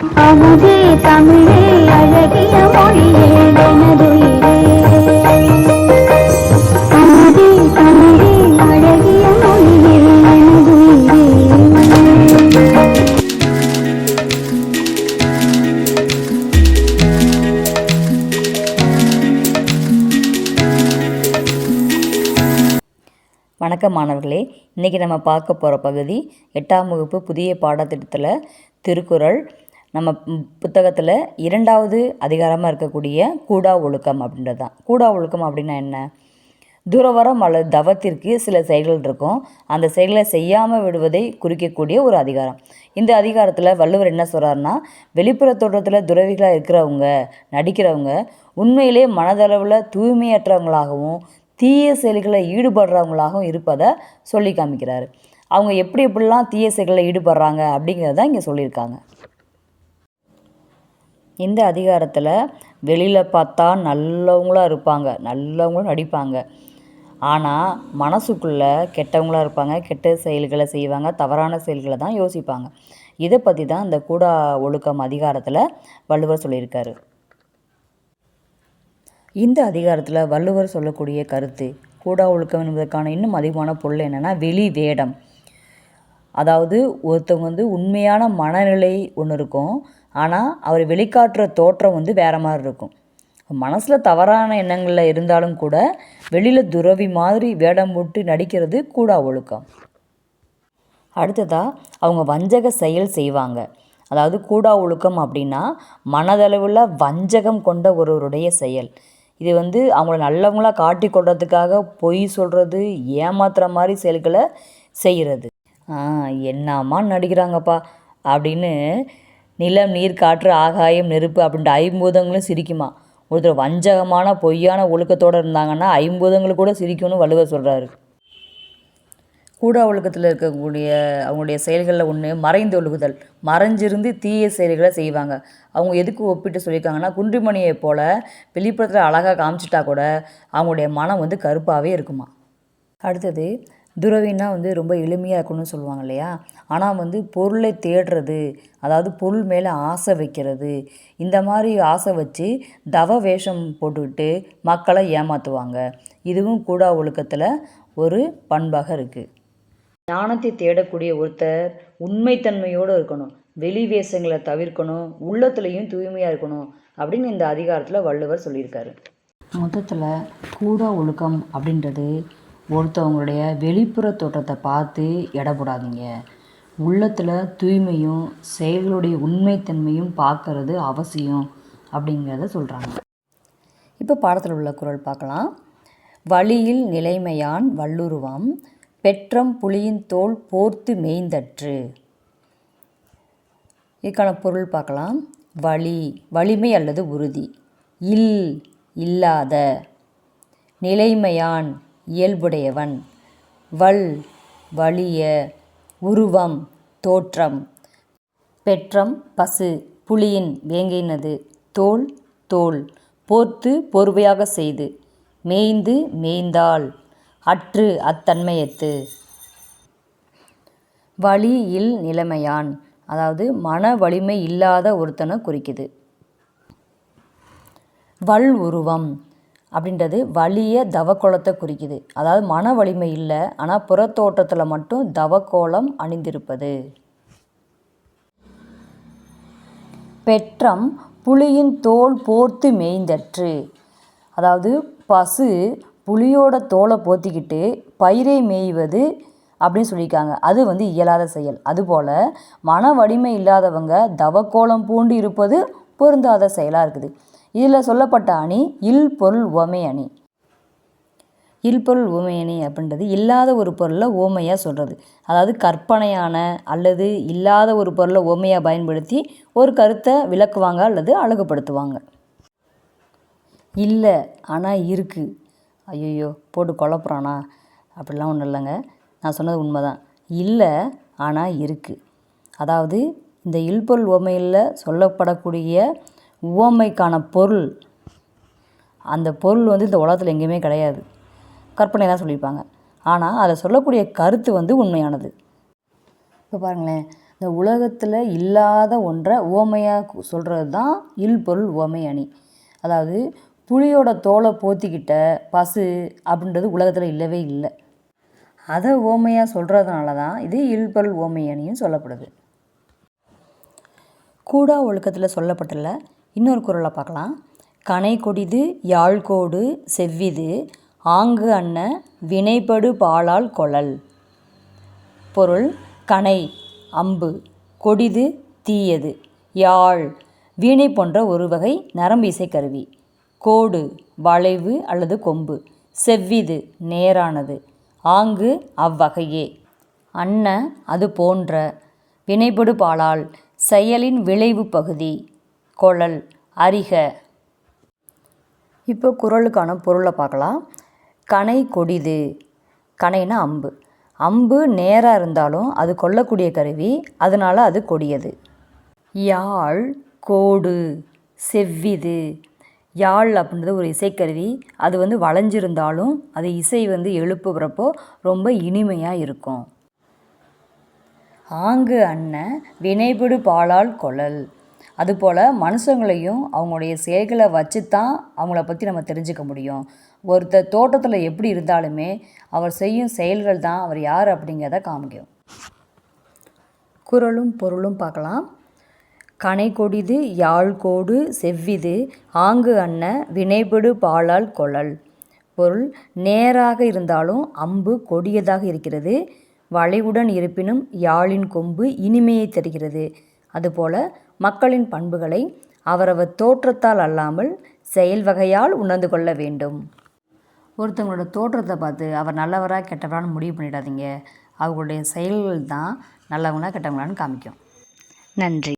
அமுதே தமிழே அழகிய மொழியே எனதுயிரே. அமுதே தமிழே அழகிய மொழியே எனதுயிரே. வணக்கம் மாணவர்களே, இன்றைக்கி நம்ம பார்க்க போகிற பகுதி 8ஆம் வகுப்பு புதிய பாடத்திட்டத்தில் திருக்குறள். நம்ம புத்தகத்தில் 2வது அதிகாரமாக இருக்கக்கூடிய கூடா ஒழுக்கம் அப்படின்றது தான். கூடா ஒழுக்கம் அப்படின்னா என்ன? துறவரம் அல்லது தவத்திற்கு சில செயல்கள் இருக்கும். அந்த செயல்களை செய்யாமல் விடுவதை குறிக்கக்கூடிய ஒரு அதிகாரம். இந்த அதிகாரத்தில் வள்ளுவர் என்ன சொல்கிறாருன்னா, வெளிப்புற தோற்றத்தில் துறவிகளாக இருக்கிறவங்க, நடிக்கிறவங்க உண்மையிலே மனதளவில் தூய்மையற்றவங்களாகவும் தீய செயல்களில் ஈடுபடுறவங்களாகவும் இருப்பதை சொல்லி காமிக்கிறாரு. அவங்க எப்படிலாம் தீய செயல்களில் ஈடுபடுறாங்க அப்படிங்கிறத இங்கே சொல்லியிருக்காங்க. இந்த அதிகாரத்தில் வெளியில் பார்த்தா நல்லவங்களாக இருப்பாங்க, நல்லவங்களும் நடிப்பாங்க. ஆனால் மனசுக்குள்ளே கெட்டவங்களாக இருப்பாங்க, கெட்ட செயல்களை செய்வாங்க, தவறான செயல்களை தான் யோசிப்பாங்க. இதை பற்றி தான் இந்த கூடா ஒழுக்கம் அதிகாரத்தில் வள்ளுவர் சொல்லியிருக்காரு. இந்த அதிகாரத்தில் வள்ளுவர் சொல்லக்கூடிய கருத்து, கூடா ஒழுக்கம் என்பதற்கான இன்னும் அதிகமான பொருள் என்னென்னா, வெளி வேடம். அதாவது ஒருத்தவங்க உண்மையான மனநிலை ஒன்று இருக்கும், ஆனால் அவர் வெளிக்காட்டுற தோற்றம் வேறு மாதிரி இருக்கும். மனசில் தவறான எண்ணங்களில் இருந்தாலும் கூட வெளியில் துறவி மாதிரி வேடம் போட்டு நடிக்கிறது கூடா ஒழுக்கம். அடுத்ததாக அவங்க வஞ்சக செயல் செய்வாங்க. அதாவது கூடா ஒழுக்கம் அப்படின்னா மனதளவில் வஞ்சகம் கொண்ட ஒருவருடைய செயல். இது அவங்கள நல்லவங்களாக காட்டி கொள்றதுக்காக பொய் சொல்கிறது, ஏமாத்துற மாதிரி செயல்களை செய்கிறது. என்னம்மா நடிக்கிறாங்கப்பா அப்படின்னு நிலம், நீர், காற்று, ஆகாயம், நெருப்பு அப்படின்ற 5 பூதங்களும் சிரிக்குமா. ஒருத்தர் வஞ்சகமான பொய்யான ஒழுக்கத்தோடு இருந்தாங்கன்னா 5 பூதங்கள் கூட சிரிக்கும்னு வள்ளுவர் சொல்கிறாரு. கூடா ஒழுக்கத்தில் இருக்கக்கூடிய அவங்களுடைய செயல்களில் ஒன்று மறைந்து ஒழுகுதல். மறைஞ்சிருந்து தீய செயல்களை செய்வாங்க. அவங்க எதுக்கு ஒப்பிட்டு சொல்லியிருக்காங்கன்னா, குன்றிமணியை போல் வெளிப்புறத்தில் அழகாக காமிச்சிட்டா கூட அவங்களுடைய மனம் கருப்பாகவே இருக்குமா. அடுத்தது துறவின்னா ரொம்ப எளிமையாக இருக்கணும்னு சொல்லுவாங்க இல்லையா. ஆனால் பொருளை தேடுறது, அதாவது பொருள் மேலே ஆசை வைக்கிறது, இந்த மாதிரி ஆசை வச்சு தவ வேஷம் போட்டுக்கிட்டு மக்களை ஏமாற்றுவாங்க. இதுவும் கூடா ஒழுக்கத்தில் ஒரு பண்பாக இருக்குது. ஞானத்தை தேடக்கூடிய ஒருத்தர் உண்மைத்தன்மையோடு இருக்கணும், வெளி வேஷங்களை தவிர்க்கணும், உள்ளத்துலேயும் தூய்மையாக இருக்கணும் அப்படின்னு இந்த அதிகாரத்தில் வள்ளுவர் சொல்லியிருக்காரு. மொத்தத்தில் கூடா ஒழுக்கம் அப்படின்றது ஒருத்தவங்களுடைய வெளிப்புற தோற்றத்தை பார்த்து எடப்படாதீங்க. உள்ளத்தில் தூய்மையும் செயல்களுடைய உண்மைத்தன்மையும் பார்க்கறது அவசியம் அப்படிங்கிறத சொல்கிறாங்க. இப்போ பாடத்தில் உள்ள குறள் பார்க்கலாம். வழியில் நிலைமையான் வள்ளுருவம் பெற்றம் புலியின் தோல் போர்த்து மேய்ந்தற்று. இதுக்கான பொருள் பார்க்கலாம். வலி, வலிமை அல்லது உறுதி. இல்லாத. நிலைமையான், இயல்புடையவன். வலிய. உருவம், தோற்றம். பெற்றம், பசு. புலியின், வேங்கையினது. தோல், போர்த்து, போர்வையாக செய்து. மேய்ந்து, மேய்ந்தால். அற்று, அத்தன்மையத்து. வலியில் நிலைமையான், அதாவது மன வலிமை இல்லாத ஒருத்தனை குறிக்குது. உருவம் அப்படின்றது வலிய தவக்கோலத்தை குறிக்குது. அதாவது மன வலிமை இல்லை, ஆனால் புறத்தோட்டத்தில் மட்டும் தவக்கோலம் அணிந்திருப்பது. பெற்றம் புலியின் தோல் போர்த்து மேய்ந்தற்று. அதாவது பசு புலியோட தோலை போத்திக்கிட்டு பயிரை மேய்வது அப்படின்னு சொல்லியிருக்காங்க. அது இயலாத செயல். அதுபோல் மன வலிமை இல்லாதவங்க தவக்கோலம் பூண்டு இருப்பது பொருந்தாத செயலாக இருக்குது. இதில் சொல்லப்பட்ட அணி இல்பொருள் உவமை அணி. இல்பொருள் உவமை அணி அப்படின்றது இல்லாத ஒரு பொருளை ஓமையாக சொல்கிறது. அதாவது கற்பனையான அல்லது இல்லாத ஒரு பொருளை ஓமையாக பயன்படுத்தி ஒரு கருத்தை விளக்குவாங்க அல்லது அழகுபடுத்துவாங்க. இல்லை ஆனால் இருக்குது. ஐயோ போட்டு குழப்புறானா அப்படிலாம் ஒன்றும் இல்லைங்க, நான் சொன்னது உண்மைதான். இல்லை ஆனால் இருக்குது. அதாவது இந்த இல்பொருள் உவமையில் சொல்லப்படக்கூடிய உவமைக்கான பொருள், அந்த பொருள் இந்த உலகத்தில் எங்கேயுமே கிடையாது, கற்பனை தான் சொல்லியிருப்பாங்க. ஆனால் அதில் சொல்லக்கூடிய கருத்து உண்மையானது. இப்போ பாருங்களேன், இந்த உலகத்தில் இல்லாத ஒன்றை உவமையாக சொல்கிறது தான் இல்பொருள் உவமை அணி. அதாவது புலியோட தோலை போத்திக்கிட்ட பசு அப்படின்றது உலகத்தில் இல்லவே இல்லை. அதை உவமையாக சொல்கிறதுனால தான் இது இல்பொருள் உவமை அணின்னு சொல்லப்படுது. கூடா ஒழுக்கத்தில் சொல்லப்பட்டுள்ள இன்னொரு குறளை பார்க்கலாம். கனை கொடிது யாழ்கோடு செவ்விது ஆங்கு அன்ன வினைப்படு பாலால் கொளல். பொருள்: கனை அம்பு, கொடிது தீயது, யாழ் வீணை போன்ற ஒரு வகை நரம்பு இசைக்கருவி, கோடு வளைவு அல்லது கொம்பு, செவ்விது நேரானது, ஆங்கு அவ்வகையே, அன்ன அது போன்ற, வினைப்படு பாலால் செயலின் விளைவு பகுதி, கொளல் அறிக. இப்போ குறளுக்கான பொருளை பார்க்கலாம். கனை கொடிது, கனைனா அம்பு. அம்பு நேராக இருந்தாலும் அது கொல்லக்கூடிய கருவி, அதனால் அது கொடியது. யாழ் கோடு செவ்விது. யாழ் அப்படின்றது ஒரு இசைக்கருவி. அது வளைஞ்சிருந்தாலும் அது இசை எழுப்புகிறப்போ ரொம்ப இனிமையாக இருக்கும். ஆங்கு அன்ன வினைபடு பாலால் கொளல். அதுபோல் மனுஷங்களையும் அவங்களுடைய செயல்களை வச்சு தான் அவங்கள பற்றி நம்ம தெரிஞ்சுக்க முடியும். ஒருத்தர் தோட்டத்தில் எப்படி இருந்தாலுமே அவர் செய்யும் செயல்கள் தான் அவர் யார் அப்படிங்கிறத காமிக்கும். குறளும் பொருளும் பார்க்கலாம். கனை கொடிது யாழ்கோடு செவ்விது ஆங்கு அன்ன வினைபடு பாலால் கொளல். பொருள்: நேராக இருந்தாலும் அம்பு கொடியதாக இருக்கிறது, வளைவுடன் இருப்பினும் யாழின் கொம்பு இனிமையை தருகிறது. அதுபோல மக்களின் பண்புகளை அவரவர் தோற்றத்தால் அல்லாமல் செயல் வகையால் உணர்ந்து கொள்ள வேண்டும். ஒருத்தவங்களோட தோற்றத்தை பார்த்து அவர் நல்லவராக கெட்டவரான்னு முடிவு பண்ணிடாதீங்க. அவங்களுடைய செயல்கள் தான் நல்லவங்களா கெட்டவங்களான்னு காமிக்கும். நன்றி.